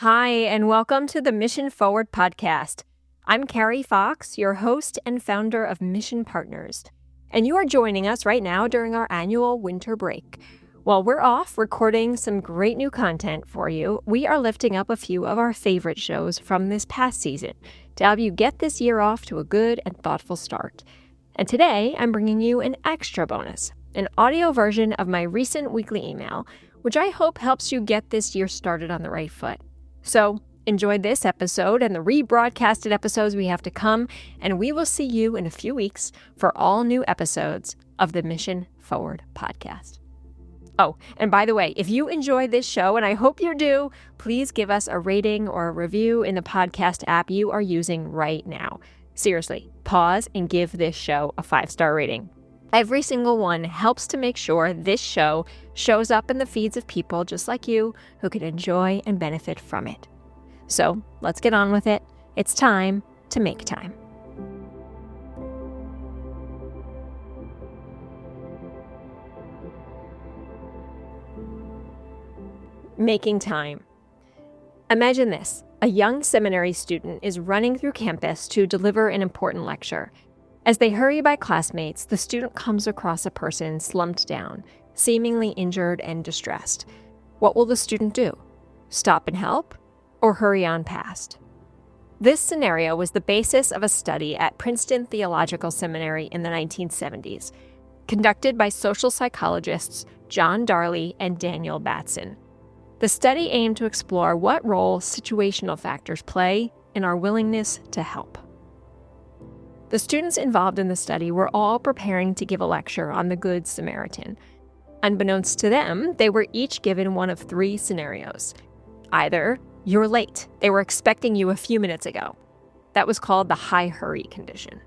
Hi, and welcome to the Mission Forward podcast. I'm Carrie Fox, your host and founder of Mission Partners, and you are joining us right now during our annual winter break. While we're off recording some great new content for you, we are lifting up a few of our favorite shows from this past season to help you get this year off to a good and thoughtful start. And today, I'm bringing you an extra bonus, an audio version of my recent weekly email, which I hope helps you get this year started on the right foot. So enjoy this episode and the rebroadcasted episodes we have to come, and we will see you in a few weeks for all new episodes of the Mission Forward podcast. Oh, and by the way, if you enjoy this show, and I hope you do, please give us a rating or a review in the podcast app you are using right now. Seriously, pause and give this show a 5-star rating. Every single one helps to make sure this show shows up in the feeds of people just like you who can enjoy and benefit from it. So let's get on with it. It's time to make time. Making time. Imagine this. A young seminary student is running through campus to deliver an important lecture. As they hurry by classmates, the student comes across a person slumped down, seemingly injured and distressed. What will the student do? Stop and help, or hurry on past? This scenario was the basis of a study at Princeton Theological Seminary in the 1970s, conducted by social psychologists John Darley and Daniel Batson. The study aimed to explore what role situational factors play in our willingness to help. The students involved in the study were all preparing to give a lecture on the Good Samaritan. Unbeknownst to them, they were each given one of 3 scenarios. Either, you're late, they were expecting you a few minutes ago. That was called the high hurry condition.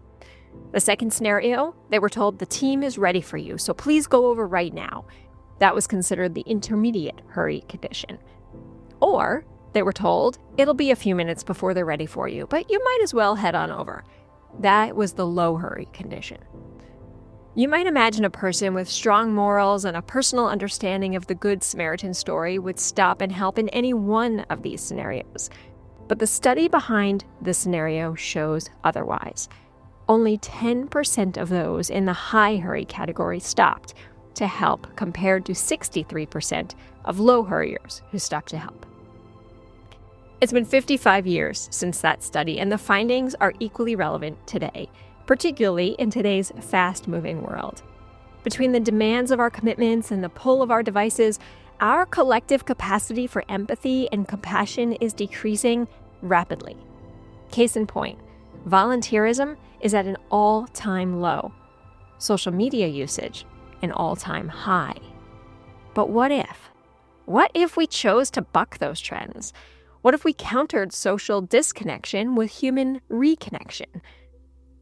The second scenario, they were told the team is ready for you, so please go over right now. That was considered the intermediate hurry condition. Or, they were told, it'll be a few minutes before they're ready for you, but you might as well head on over. That was the low hurry condition. You might imagine a person with strong morals and a personal understanding of the Good Samaritan story would stop and help in any one of these scenarios. But the study behind the scenario shows otherwise. Only 10% of those in the high hurry category stopped to help, compared to 63% of low hurriers who stopped to help. It's been 55 years since that study, and the findings are equally relevant today, particularly in today's fast-moving world. Between the demands of our commitments and the pull of our devices, our collective capacity for empathy and compassion is decreasing rapidly. Case in point, volunteerism is at an all-time low. Social media usage, an all-time high. But what if? What if we chose to buck those trends? What if we countered social disconnection with human reconnection?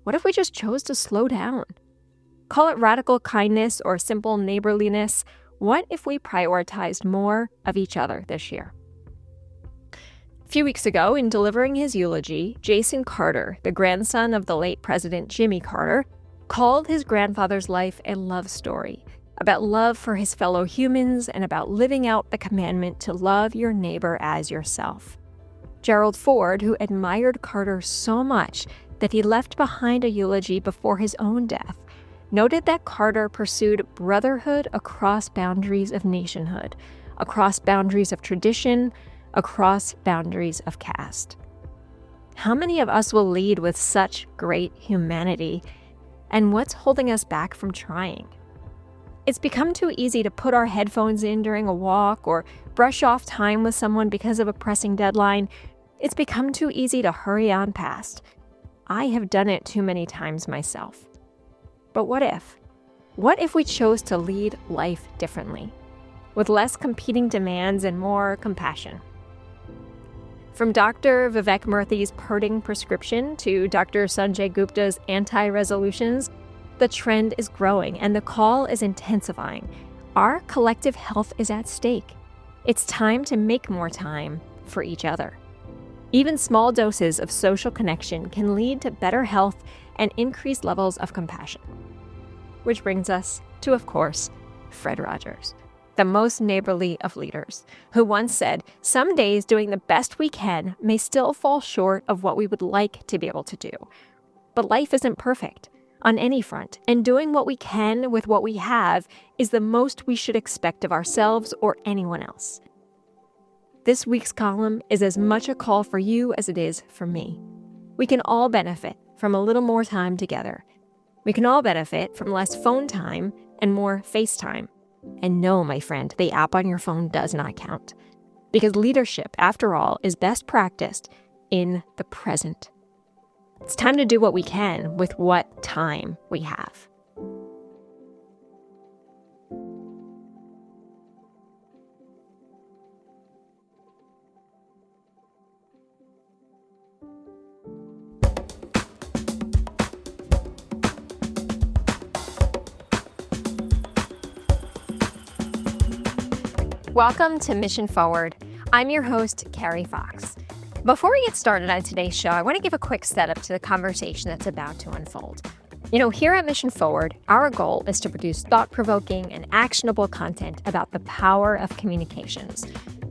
What if we just chose to slow down? Call it radical kindness or simple neighborliness. What if we prioritized more of each other this year? A few weeks ago, in delivering his eulogy, Jason Carter, the grandson of the late President Jimmy Carter, called his grandfather's life a love story, about love for his fellow humans and about living out the commandment to love your neighbor as yourself. Gerald Ford, who admired Carter so much that he left behind a eulogy before his own death, noted that Carter pursued brotherhood across boundaries of nationhood, across boundaries of tradition, across boundaries of caste. How many of us will lead with such great humanity, and what's holding us back from trying? It's become too easy to put our headphones in during a walk or brush off time with someone because of a pressing deadline. It's become too easy to hurry on past. I have done it too many times myself. But what if? What if we chose to lead life differently, with less competing demands and more compassion? From Dr. Vivek Murthy's purging prescription to Dr. Sanjay Gupta's anti-resolutions, the trend is growing and the call is intensifying. Our collective health is at stake. It's time to make more time for each other. Even small doses of social connection can lead to better health and increased levels of compassion. Which brings us to, of course, Fred Rogers. the most neighborly of leaders, who once said, "Some days doing the best we can may still fall short of what we would like to be able to do. But life isn't perfect on any front, and doing what we can with what we have is the most we should expect of ourselves or anyone else." This week's column is as much a call for you as it is for me. We can all benefit from a little more time together. We can all benefit from less phone time and more FaceTime. And no, my friend, the app on your phone does not count. Because leadership, after all, is best practiced in the present. It's time to do what we can with what time we have. Welcome to Mission Forward. I'm your host, Carrie Fox. Before we get started on today's show, I want to give a quick setup to the conversation that's about to unfold. Here at Mission Forward, our goal is to produce thought-provoking and actionable content about the power of communications.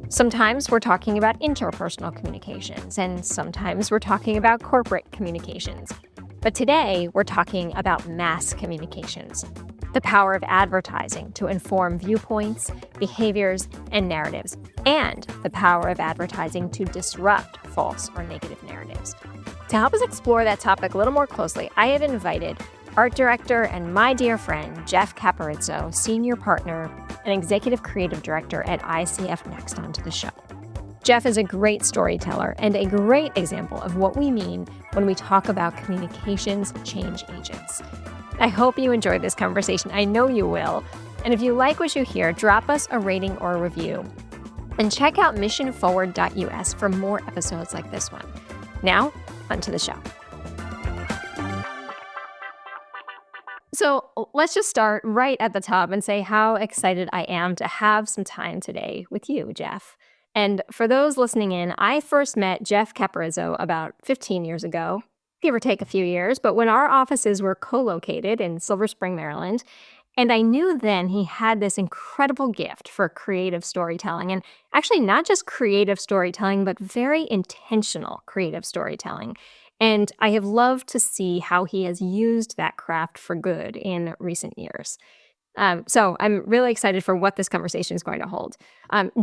Sometimes we're talking about interpersonal communications, and sometimes we're talking about corporate communications. But today, we're talking about mass communications. The power of advertising to inform viewpoints, behaviors, and narratives, and the power of advertising to disrupt false or negative narratives. To help us explore that topic a little more closely, I have invited art director and my dear friend, Jeff Caporizzo, senior partner and executive creative director at ICF Next, onto the show. Jeff is a great storyteller and a great example of what we mean when we talk about communications change agents. I hope you enjoyed this conversation. I know you will. And if you like what you hear, drop us a rating or a review. And check out missionforward.us for more episodes like this one. Now, onto the show. So let's just start right at the top and say how excited I am to have some time today with you, Jeff. And for those listening in, I first met Jeff Caporizzo about 15 years ago. Give or take a few years, but when our offices were co-located in Silver Spring, Maryland, and I knew then he had this incredible gift for creative storytelling, and actually not just creative storytelling, but very intentional creative storytelling. And I have loved to see how he has used that craft for good in recent years. So I'm really excited for what this conversation is going to hold.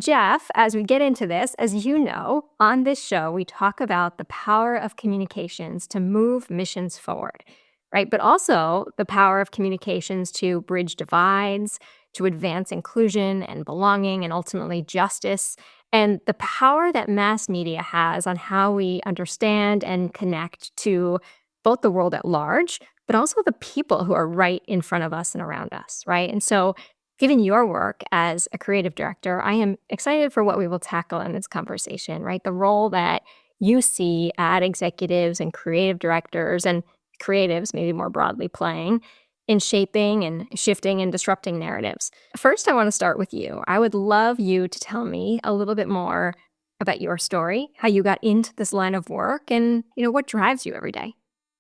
Jeff, as we get into this, as you know, on this show, we talk about the power of communications to move missions forward, right? But also the power of communications to bridge divides, to advance inclusion and belonging, and ultimately justice, and the power that mass media has on how we understand and connect to both the world at large, but also the people who are right in front of us and around us, right? And so, given your work as a creative director, I am excited for what we will tackle in this conversation, right? The role that you see ad executives and creative directors and creatives, maybe more broadly, playing in shaping and shifting and disrupting narratives. First, I want to start with you. I would love you to tell me a little bit more about your story, how you got into this line of work, and what drives you every day.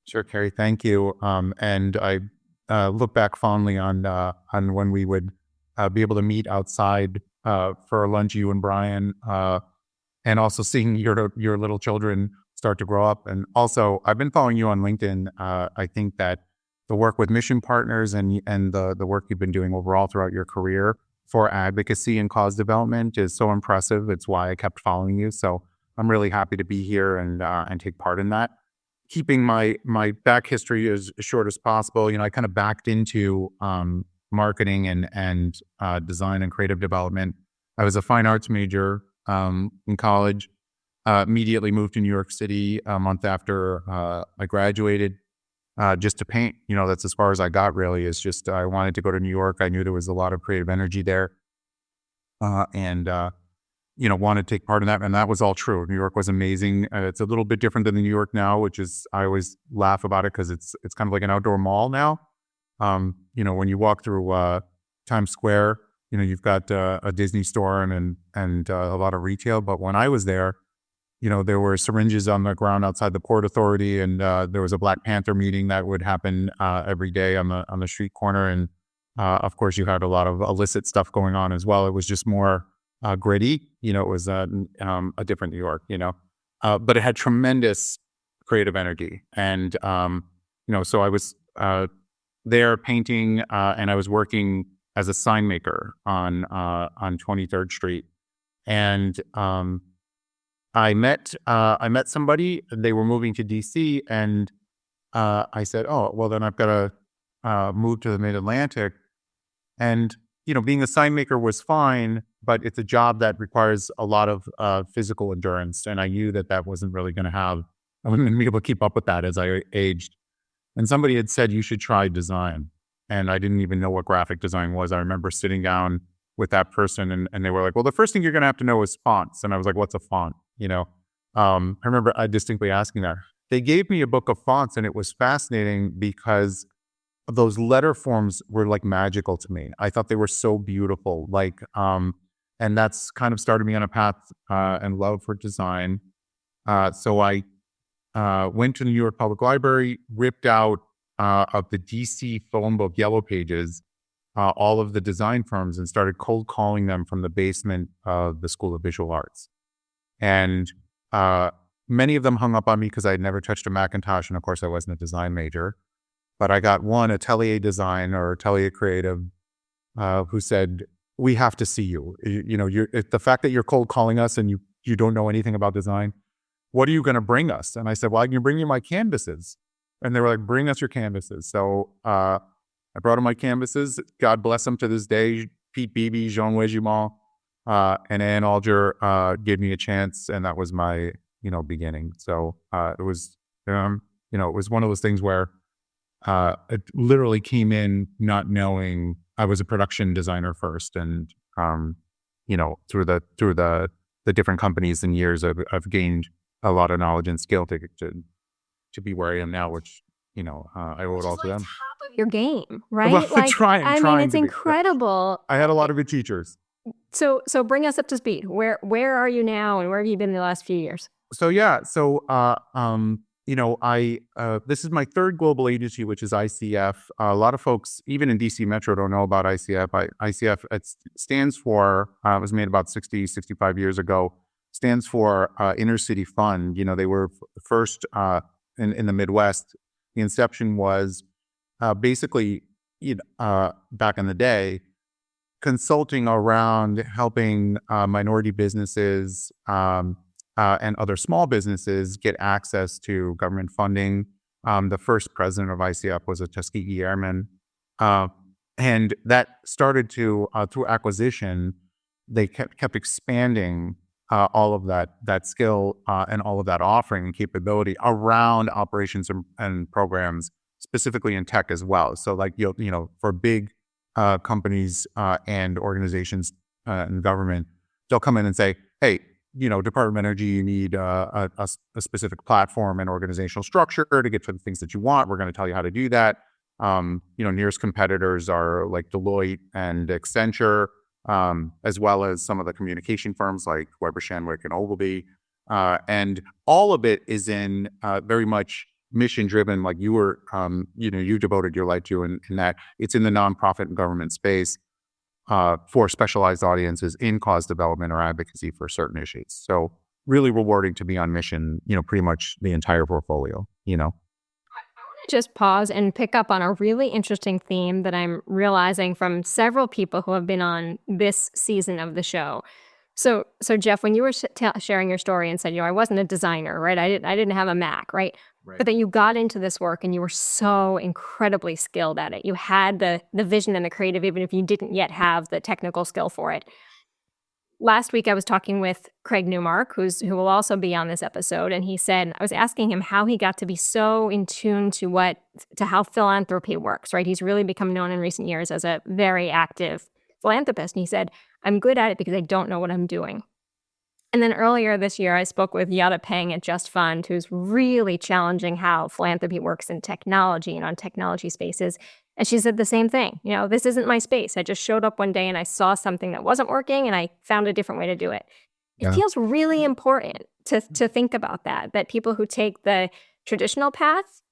Sure, Carrie. Thank you. And I look back fondly on when we would be able to meet outside for lunch, you and Brian, and also seeing your little children start to grow up. And also, I've been following you on LinkedIn. I think that the work with mission partners and the work you've been doing overall throughout your career for advocacy and cause development is so impressive. It's why I kept following you. So I'm really happy to be here and take part in that. Keeping my back history as short as possible, I kind of backed into marketing and design and creative development. I was a fine arts major in college. Immediately moved to New York City a month after I graduated, just to paint. That's as far as I got. Really, is just I wanted to go to New York. I knew there was a lot of creative energy there, and wanted to take part in that. And that was all true. New York was amazing. It's a little bit different than the New York now, which is, I always laugh about it because it's kind of like an outdoor mall now. When you walk through Times Square, you've got a Disney store and a lot of retail. But when I was there, there were syringes on the ground outside the Port Authority, and there was a Black Panther meeting that would happen every day on the street corner. And Of course, you had a lot of illicit stuff going on as well. It was just more gritty. It was a different New York. But it had tremendous creative energy, and so I was there painting, and I was working as a sign maker on 23rd Street, and I met somebody. They were moving to DC, and I said, "Oh, well, then I've got to move to the Mid Atlantic." And being a sign maker was fine, but it's a job that requires a lot of physical endurance, and I knew that wasn't really going to have. I wasn't going to be able to keep up with that as I aged. And somebody had said you should try design, and I didn't even know what graphic design was. I remember sitting down with that person, and they were like, "Well, the first thing you're going to have to know is fonts." And I was like, "What's a font?" I remember I distinctly asking that. They gave me a book of fonts, and it was fascinating because those letter forms were like magical to me. I thought they were so beautiful, and that's kind of started me on a path and love for design. So I went to New York Public Library, ripped out of the DC phone book Yellow Pages all of the design firms, and started cold calling them from the basement of the School of Visual Arts. And many of them hung up on me because I had never touched a Macintosh, and of course I wasn't a design major. But I got one, Atelier Design or Atelier Creative, who said, "We have to see you. The fact that you're cold calling us and you don't know anything about design, what are you going to bring us?" And I said, "Well, I can bring you my canvases." And they were like, "Bring us your canvases." So I brought them my canvases. God bless them to this day. Pete Beebe, Jean Wegimont, and Ann Alger gave me a chance, and that was my beginning. So it was it was one of those things where it literally came in not knowing I was a production designer first, and through the different companies and years, I've gained a lot of knowledge and skill to be where I am now, which I owe it all to them. Top of your game, right? Well, trying it's to be. incredible. I had a lot of good teachers. So bring us up to speed. Where are you now, and where have you been the last few years? So this is my third global agency, which is ICF. A lot of folks, even in DC Metro, don't know about ICF. ICF, it stands for, it was made about 65 years ago, stands for Inner City Fund. They were first in the Midwest. The inception was basically, back in the day, consulting around helping minority businesses and other small businesses get access to government funding. The first president of ICF was a Tuskegee Airman. And that started to, through acquisition, they kept expanding all of that skill and all of that offering and capability around operations and programs, specifically in tech as well. So for big companies and organizations and government, they'll come in and say, "Hey, Department of Energy, you need a specific platform and organizational structure to get to the things that you want. We're going to tell you how to do that." Nearest competitors are like Deloitte and Accenture, as well as some of the communication firms like Weber Shandwick and Ogilvy. And all of it is in very much mission driven, like you were, you devoted your life to, in that it's in the nonprofit and government space. For specialized audiences in cause development or advocacy for certain issues. So really rewarding to be on mission, pretty much the entire portfolio, Just pause and pick up on a really interesting theme that I'm realizing from several people who have been on this season of the show. So Jeff, when you were sharing your story and said, I wasn't a designer, right? I didn't have a Mac, right? But then you got into this work and you were so incredibly skilled at it. You had the vision and the creative, even if you didn't yet have the technical skill for it. Last week, I was talking with Craig Newmark, who will also be on this episode, and he said, I was asking him how he got to be so in tune to how philanthropy works, right? He's really become known in recent years as a very active philanthropist. And he said, I'm good at it because I don't know what I'm doing. And then earlier this year, I spoke with Yada Peng at Just Fund, who's really challenging how philanthropy works in technology and on technology spaces. And she said the same thing. This isn't my space. I just showed up one day and I saw something that wasn't working and I found a different way to do it. It feels really important to think about that people who take the traditional path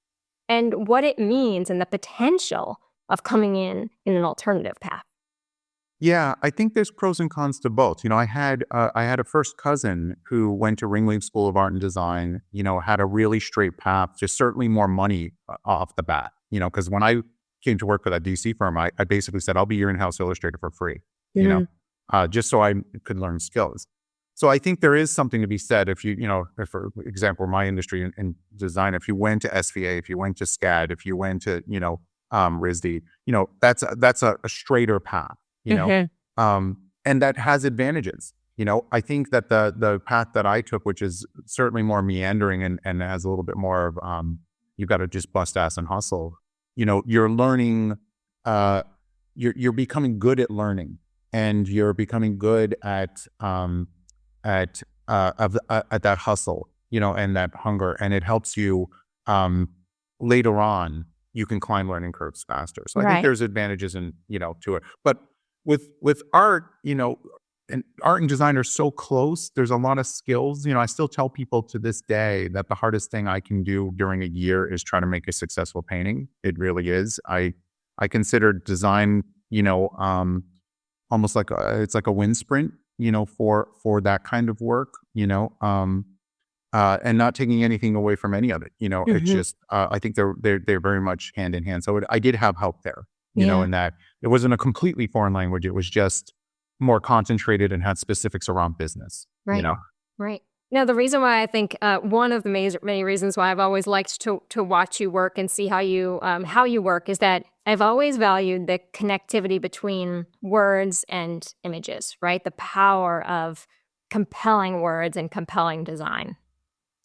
and what it means and the potential of coming in an alternative path? Yeah, I think there's pros and cons to both. I had a first cousin who went to Ringling School of Art and Design. Had a really straight path, just certainly more money off the bat. Because when I came to work for that DC firm, I basically said I'll be your in-house illustrator for free. Mhm. Just so I could learn skills. So I think there is something to be said if if, for example, my industry in design, if you went to SVA, if you went to SCAD, if you went to RISD, that's a straighter path. You know, Mhm. and that has advantages. I think that the path that I took, which is certainly more meandering and has a little bit more of you've got to just bust ass and hustle. You're learning, you're becoming good at learning, and you're becoming good at that hustle, and that hunger, and it helps you later on. You can climb learning curves faster. So I think Right. there's advantages to it. But with art, and art and design are so close. There's a lot of skills. I still tell people to this day that the hardest thing I can do during a year is try to make a successful painting. It really is. I consider design, almost like it's like a wind sprint, for that kind of work, and not taking anything away from any of it. It's Mhm. just I think they're very much hand in hand. So I did have help there, Yeah. in that it wasn't a completely foreign language. It was just more concentrated and had specifics around business. Right. Right. Now, the reason why I think one of the many reasons why I've always liked to watch you work and see how you work is that I've always valued the connectivity between words and images. Right, the power of compelling words and compelling design.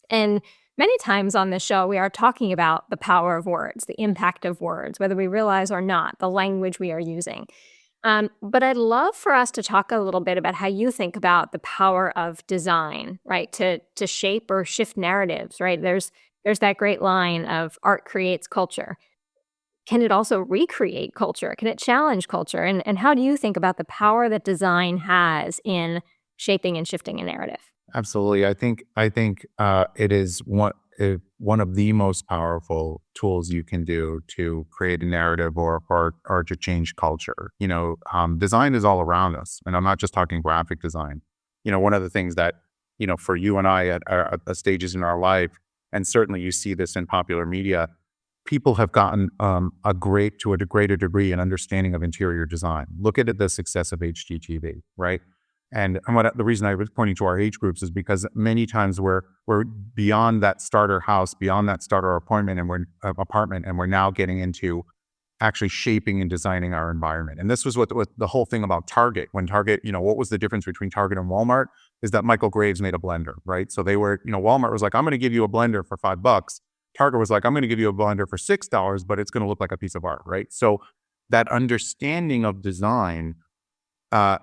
And many times on this show, we are talking about the power of words, the impact of words, whether we realize or not, the language we are using. But I'd love for us to talk a little bit about how you think about the power of design, right? To shape or shift narratives, right? There's that great line of art creates culture. Can it also recreate culture? Can it challenge culture? And how do you think about the power that design has in shaping and shifting a narrative? Absolutely. I think it is one of the most powerful tools you can do to create a narrative or to change culture. Design is all around us, and I'm not just talking graphic design. One of the things that for you and I at stages in our life, and certainly you see this in popular media, people have gotten to a greater degree an understanding of interior design. Look at the success of HGTV, right? And the reason I was pointing to our age groups is because many times we're beyond that starter house, beyond that starter apartment, and we're now getting into actually shaping and designing our environment. And this was what the whole thing about Target. When Target, what was the difference between Target and Walmart? Is that Michael Graves made a blender, right? So they were, Walmart was like, I'm going to give you a blender for $5. Target was like, I'm going to give you a blender for $6, but it's going to look like a piece of art, right? So that understanding of design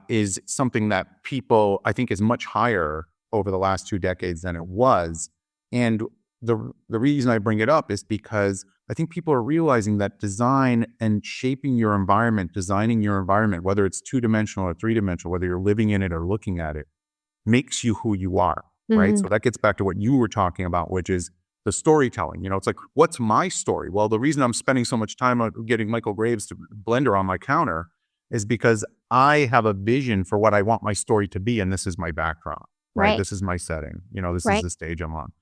is something that people, I think, is much higher over the last 2 decades than it was. And the reason I bring it up is because I think people are realizing that design and shaping your environment, designing your environment, whether it's 2-dimensional or 3-dimensional, whether you're living in it or looking at it, makes you who you are, right? Mhm. So that gets back to what you were talking about, which is the storytelling. It's like, what's my story? Well, the reason I'm spending so much time on getting Michael Graves to blender on my counter is because I have a vision for what I want my story to be, and this is my background, right? Right. This is my setting. This is Right. the stage I'm on.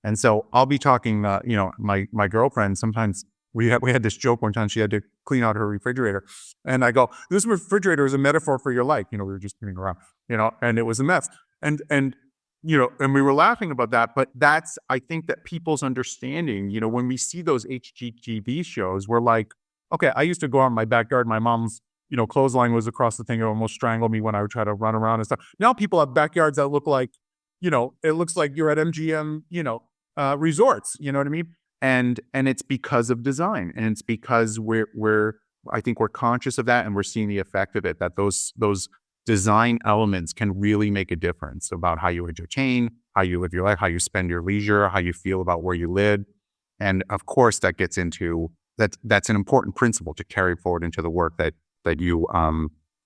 And so I'll be talking, my girlfriend, sometimes we had this joke one time. She had to clean out her refrigerator. And I go, this refrigerator is a metaphor for your life. We were just kidding around, and it was a mess. And we were laughing about that. But that's, I think that people's understanding, when we see those HGTV shows, we're like, okay, I used to go out in my backyard. My mom's, clothesline was across the thing. It almost strangled me when I would try to run around and stuff. Now people have backyards that look like, it looks like you're at MGM, resorts, you know what I mean? And it's because of design, and it's because I think we're conscious of that, and we're seeing the effect of it, that those design elements can really make a difference about how you entertain, how you live your life, how you spend your leisure, how you feel about where you live. And of course that gets into that's an important principle to carry forward into the work that you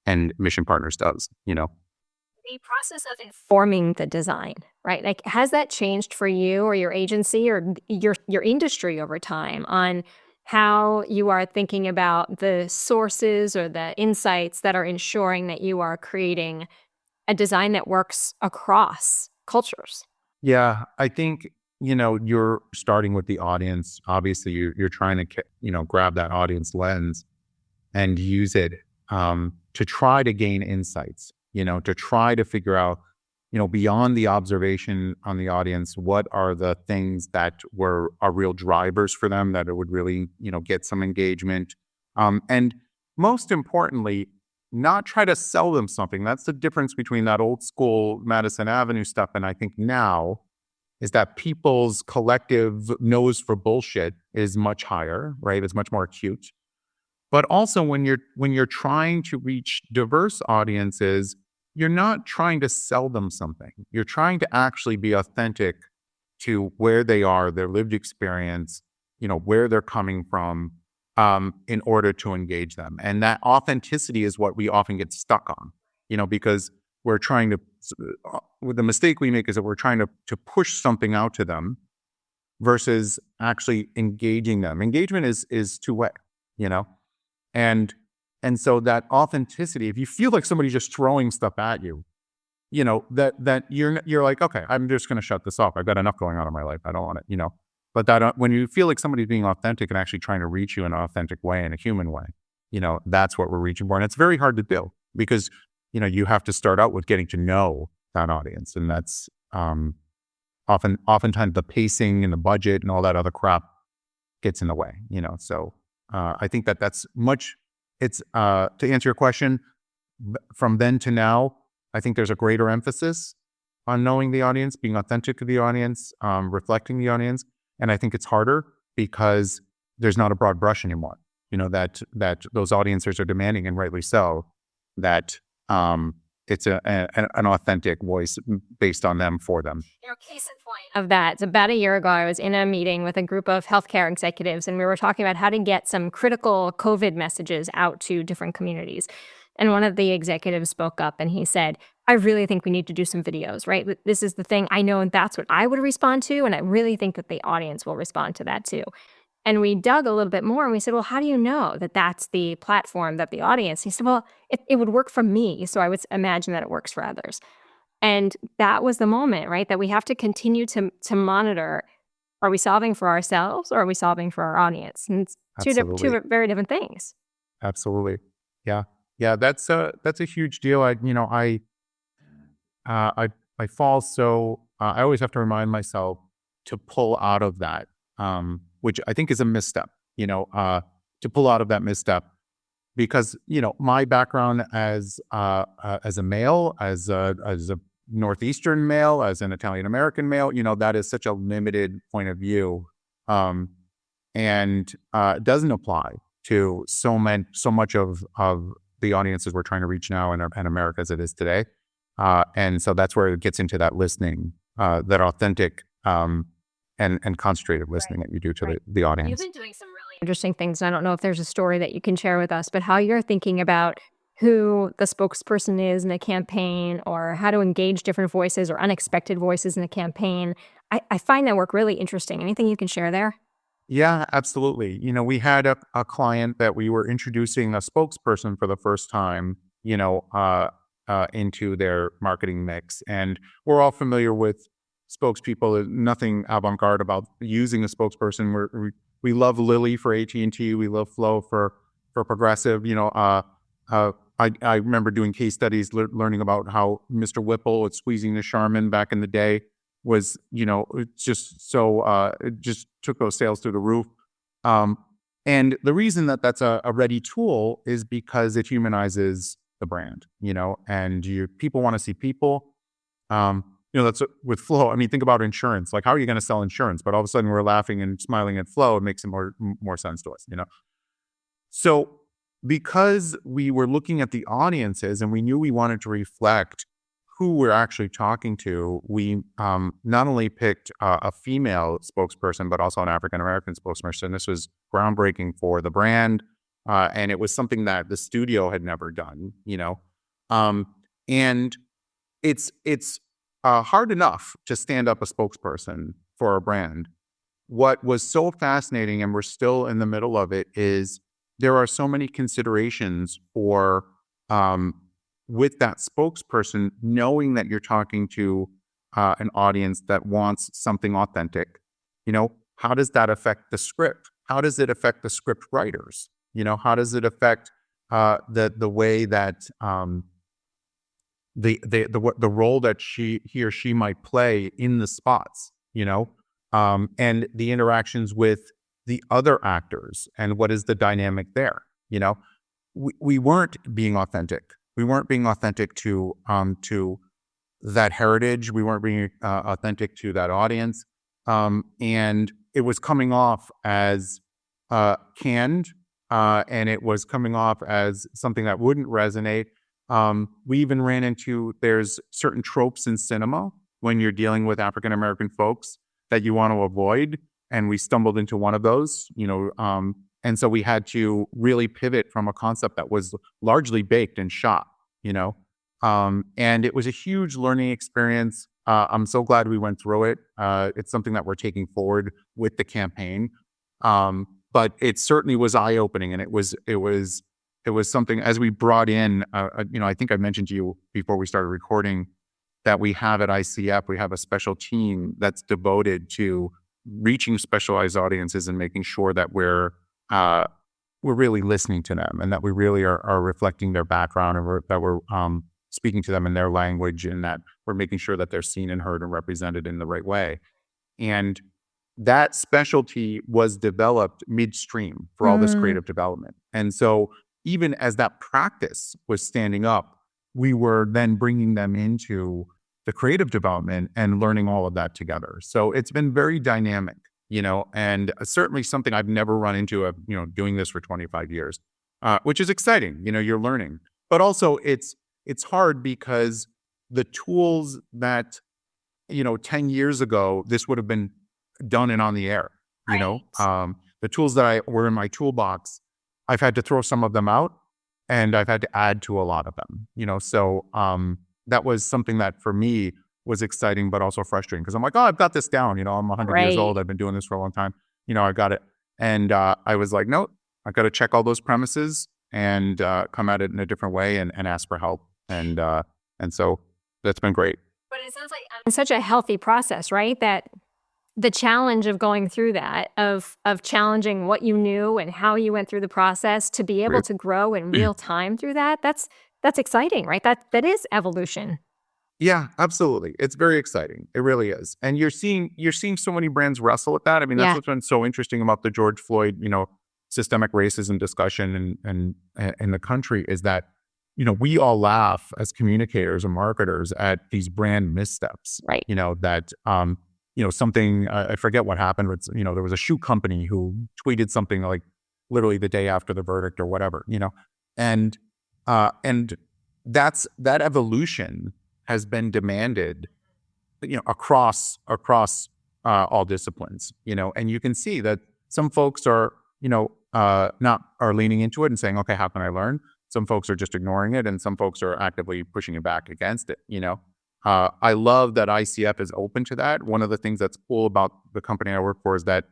and Mission Partners does. The process of informing the design, right? Like, has that changed for you or your agency or your industry over time on how you are thinking about the sources or the insights that are ensuring that you are creating a design that works across cultures. Yeah, I think, you're starting with the audience. Obviously, you're trying to, grab that audience lens and use it to try to gain insights, to try to figure out, beyond the observation on the audience, what are the things that are real drivers for them that it would really, get some engagement. And most importantly, not try to sell them something. That's the difference between that old school Madison Avenue stuff. And I think now is that people's collective nose for bullshit is much higher, right? It's much more acute. But also when you're trying to reach diverse audiences, you're not trying to sell them something. You're trying to actually be authentic to where they are, their lived experience, where they're coming from, in order to engage them. And that authenticity is what we often get stuck on, because we're trying to, the mistake we make is that we're trying to push something out to them versus actually engaging them. Engagement is two-way, you know? And and so that authenticity, if you feel like somebody's just throwing stuff at you, that you're like, okay, I'm just going to shut this off. I've got enough going on in my life. I don't want it. But that when you feel like somebody's being authentic and actually trying to reach you in an authentic way, in a human way, that's what we're reaching for. And it's very hard to do because you have to start out with getting to know that audience, and that's oftentimes the pacing and the budget and all that other crap gets in the way. So I think that's much. It's to answer your question, from then to now, I think there's a greater emphasis on knowing the audience, being authentic to the audience, reflecting the audience. And I think it's harder because there's not a broad brush anymore, that those audiences are demanding, and rightly so, that it's an authentic voice based on them, for them. Case in point of that, about a year ago, I was in a meeting with a group of healthcare executives, and we were talking about how to get some critical COVID messages out to different communities. And one of the executives spoke up and he said, I really think we need to do some videos, right? This is the thing. I know, and that's what I would respond to. And I really think that the audience will respond to that too. And we dug a little bit more and we said, well, how do you know that that's the platform that the audience? He said, well, it would work for me. So I would imagine that it works for others. And that was the moment, right? That we have to continue to monitor. Are we solving for ourselves or are we solving for our audience? And it's Absolutely. two very different things. Absolutely. Yeah. Yeah. That's a huge deal. I fall so, I always have to remind myself to pull out of that, which I think is a misstep, to pull out of that misstep because, my background as a male, as a Northeastern male, as an Italian American male, that is such a limited point of view. And it doesn't apply to so much of the audiences we're trying to reach now in America as it is today. And so that's where it gets to that listening, that authentic and concentrated listening that you do to the audience. You've been doing some really interesting things. I don't know if there's a story that you can share with us, but how you're thinking about who the spokesperson is in a campaign, or how to engage different voices or unexpected voices in a campaign. I find that work really interesting. Anything you can share there? Yeah, absolutely. We had a client that we were introducing a spokesperson for the first time, into their marketing mix. And we're all familiar with spokespeople. There's nothing avant-garde about using a spokesperson. We love Lily for AT&T. We love Flo for Progressive. I remember doing case studies, learning about how Mr. Whipple at Squeezing the Charmin back in the day was, it's just so, it just took those sales through the roof. And the reason that that's a ready tool is because it humanizes the brand, and people want to see people. That's with Flo. I mean, think about insurance. Like, how are you going to sell insurance? But all of a sudden we're laughing and smiling at Flo. It makes it more sense to us, So because we were looking at the audiences and we knew we wanted to reflect who we're actually talking to, we not only picked a female spokesperson, but also an African-American spokesperson. This was groundbreaking for the brand. And it was something that the studio had never done, and it's hard enough to stand up a spokesperson for a brand. what was so fascinating, and we're still in the middle of it, is there are so many considerations for with that spokesperson, knowing that you're talking to an audience that wants something authentic. How does that affect the script? How does it affect the script writers? How does it affect the way that the role that he or she might play in the spots? And the interactions with the other actors, and what is the dynamic there? We weren't being authentic. We weren't being authentic to that heritage. We weren't being authentic to that audience, and it was coming off as canned, and it was coming off as something that wouldn't resonate. We even ran into, there's certain tropes in cinema when you're dealing with African American folks that you want to avoid, and we stumbled into one of those. And so we had to really pivot from a concept that was largely baked and shot. And it was a huge learning experience. I'm so glad we went through it. It's something that we're taking forward with the campaign. But it certainly was eye-opening, and it was something, as we brought in, I think I mentioned to you before we started recording that we have at ICF, we have a special team that's devoted to reaching specialized audiences and making sure that we're really listening to them, and that we really are reflecting their background, and that we're speaking to them in their language, and that we're making sure that they're seen and heard and represented in the right way. And that specialty was developed midstream for all this creative development. And so even as that practice was standing up, we were then bringing them into the creative development and learning all of that together. So it's been very dynamic, and certainly something I've never run into of, doing this for 25 years, which is exciting. You're learning, but also it's hard because the tools that, 10 years ago, this would have been done and on the air, Right. The tools that were in my toolbox, I've had to throw some of them out, and I've had to add to a lot of them, so that was something that for me was exciting, but also frustrating, because I'm like, oh, I've got this down, I'm 100 years old. I've been doing this for a long time. I got it. And I was like, no, I got to check all those premises and come at it in a different way, and ask for help. And so that's been great. But it sounds like it's such a healthy process, right? That the challenge of going through that, of challenging what you knew and how you went through the process, to be able to grow in real time through that, that's exciting, right? That is evolution. Yeah, absolutely. It's very exciting. It really is. And you're seeing so many brands wrestle with that. I mean, that's what's been so interesting about the George Floyd, systemic racism discussion and in the country, is that, we all laugh as communicators and marketers at these brand missteps. Right. That something, I forget what happened, but there was a shoe company who tweeted something like literally the day after the verdict or whatever, and that evolution has been demanded, across all disciplines, and you can see that some folks are, are leaning into it and saying, okay, how can I learn? Some folks are just ignoring it, and some folks are actively pushing it back against it, I love that ICF is open to that. One of the things that's cool about the company I work for is that,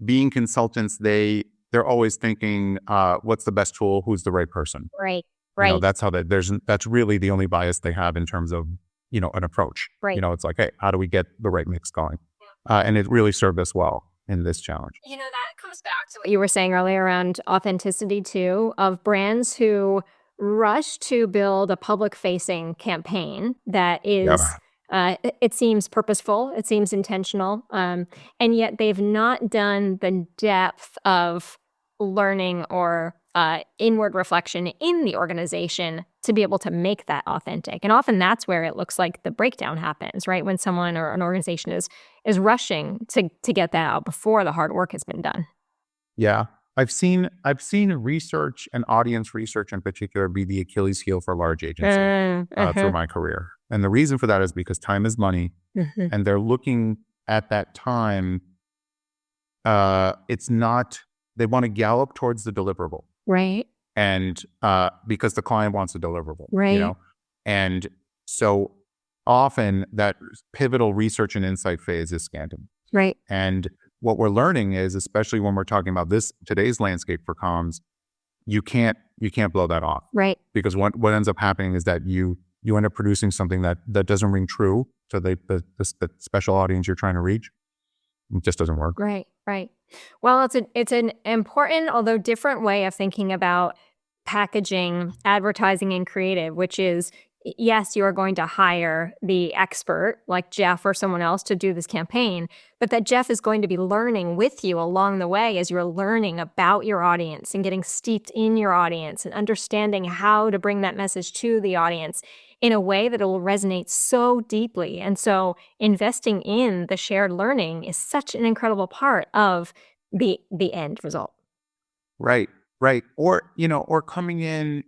being consultants, they're always thinking, what's the best tool? Who's the right person? Right. Right. That's how that's really the only bias they have in terms of, an approach. Right. It's like, hey, how do we get the right mix going? And it really served us well in this challenge. That comes back to what you were saying earlier around authenticity too, of brands who rush to build a public-facing campaign that is, it seems purposeful, it seems intentional, and yet they've not done the depth of learning or inward reflection in the organization to be able to make that authentic. And often that's where it looks like the breakdown happens, right? When someone or an organization is rushing to get that out before the hard work has been done. Yeah. I've seen research, and audience research in particular, be the Achilles heel for large agencies through my career. And the reason for that is because time is money, and they're looking at that time. They want to gallop towards the deliverable. Right. And because the client wants a deliverable, right. And so often that pivotal research and insight phase is scanted. Right. And what we're learning is, especially when we're talking about today's landscape for comms, you can't blow that off. Right. Because what ends up happening is that you end up producing something that doesn't ring true to the special audience you're trying to reach. It just doesn't work. Right. Well, it's an important, although different way of thinking about packaging, advertising, and creative, which is, yes, you are going to hire the expert like Jeff or someone else to do this campaign, but that Jeff is going to be learning with you along the way as you're learning about your audience and getting steeped in your audience and understanding how to bring that message to the audience in a way that it will resonate so deeply. And so investing in the shared learning is such an incredible part of the end result. Right. Or coming in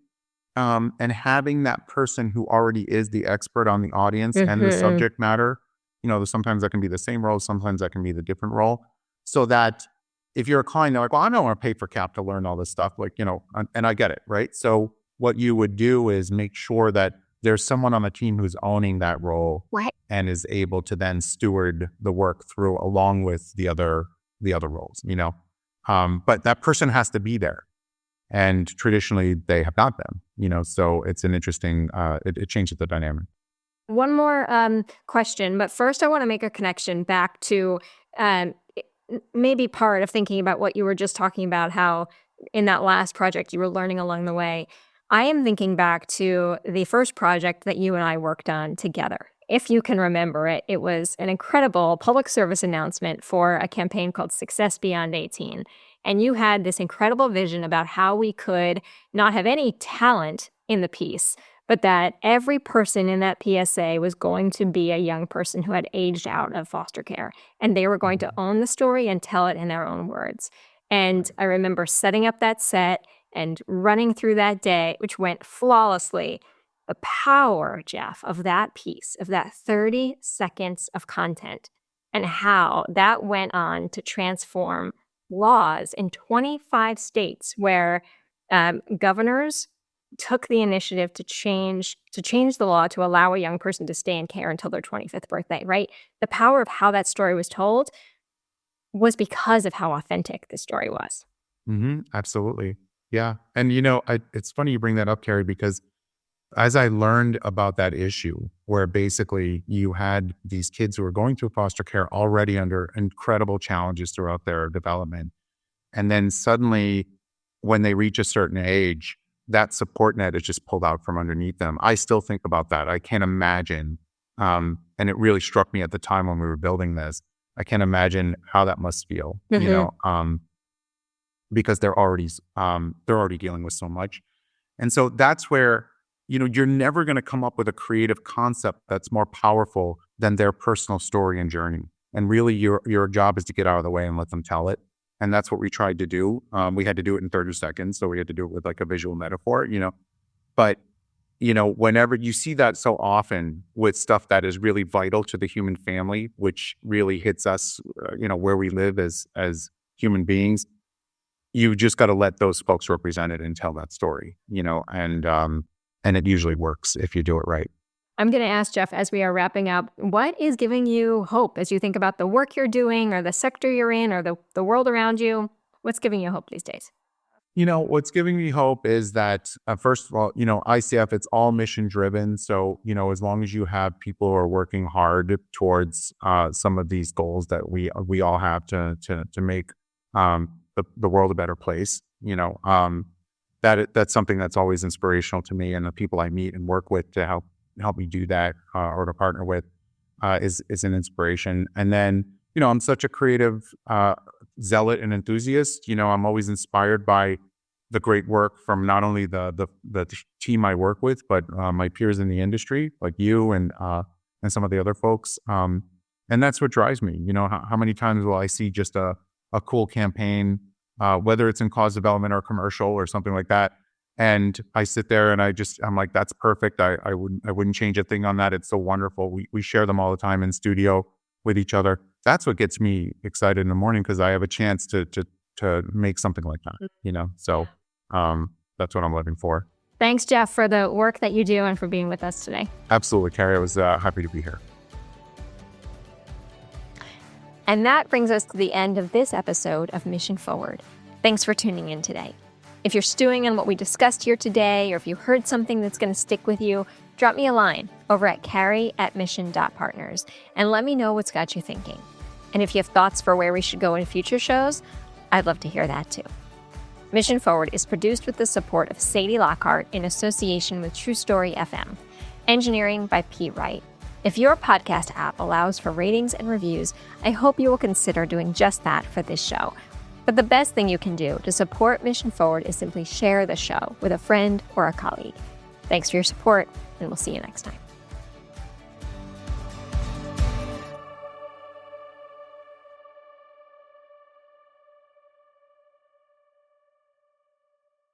and having that person who already is the expert on the audience and the subject matter. Sometimes that can be the same role, sometimes that can be the different role. So that if you're a client, they're like, well, I don't want to pay for Cap to learn all this stuff. And I get it, right? So what you would do is make sure that there's someone on the team who's owning that role, right, and is able to then steward the work through along with the other roles, but that person has to be there. And traditionally they have not been, so it's an interesting, it changes the dynamic. One more question, but first I want to make a connection back to maybe part of thinking about what you were just talking about, how in that last project you were learning along the way. I am thinking back to the first project that you and I worked on together. If you can remember it, it was an incredible public service announcement for a campaign called Success Beyond 18. And you had this incredible vision about how we could not have any talent in the piece, but that every person in that PSA was going to be a young person who had aged out of foster care. And they were going to own the story and tell it in their own words. And I remember setting up that set and running through that day, which went flawlessly. The power, Jeff, of that piece, of that 30 seconds of content, and how that went on to transform laws in 25 states where governors took the initiative to change the law to allow a young person to stay in care until their 25th birthday, right? The power of how that story was told was because of how authentic the story was. Absolutely. Yeah. And, it's funny you bring that up, Carrie, because as I learned about that issue, where basically you had these kids who were going through foster care already under incredible challenges throughout their development. And then suddenly when they reach a certain age, that support net is just pulled out from underneath them. I still think about that. I can't imagine. And it really struck me at the time when we were building this. I can't imagine how that must feel, because they're already dealing with so much. And so that's where, you're never going to come up with a creative concept that's more powerful than their personal story and journey. And really your job is to get out of the way and let them tell it. And that's what we tried to do. We had to do it in 30 seconds. So we had to do it with like a visual metaphor, but whenever you see that so often with stuff that is really vital to the human family, which really hits us, where we live as human beings, you just got to let those folks represent it and tell that story, and it usually works if you do it right. I'm going to ask Jeff, as we are wrapping up, what is giving you hope as you think about the work you're doing or the sector you're in or the world around you? What's giving you hope these days? What's giving me hope is that, first of all, ICF, it's all mission driven. So, as long as you have people who are working hard towards some of these goals that we all have to make the world a better place, that's something that's always inspirational to me, and the people I meet and work with to help me do that or to partner with is an inspiration. And then, I'm such a creative zealot and enthusiast. I'm always inspired by the great work from not only the team I work with, but my peers in the industry, like you and some of the other folks. And that's what drives me. How many times will I see just a cool campaign, whether it's in cause development or commercial or something like that, and I sit there and I'm like, that's perfect. I wouldn't change a thing on that. It's so wonderful. We share them all the time in studio with each other. That's what gets me excited in the morning, because I have a chance to make something like that, So that's what I'm living for. Thanks, Jeff, for the work that you do and for being with us today. Absolutely, Carrie. I was happy to be here. And that brings us to the end of this episode of Mission Forward. Thanks for tuning in today. If you're stewing on what we discussed here today, or if you heard something that's going to stick with you, drop me a line over at carrie@mission.partners and let me know what's got you thinking. And if you have thoughts for where we should go in future shows, I'd love to hear that too. Mission Forward is produced with the support of Sadie Lockhart in association with True Story FM. Engineering by Pete Wright. If your podcast app allows for ratings and reviews, I hope you will consider doing just that for this show. But the best thing you can do to support Mission Forward is simply share the show with a friend or a colleague. Thanks for your support, and we'll see you next time.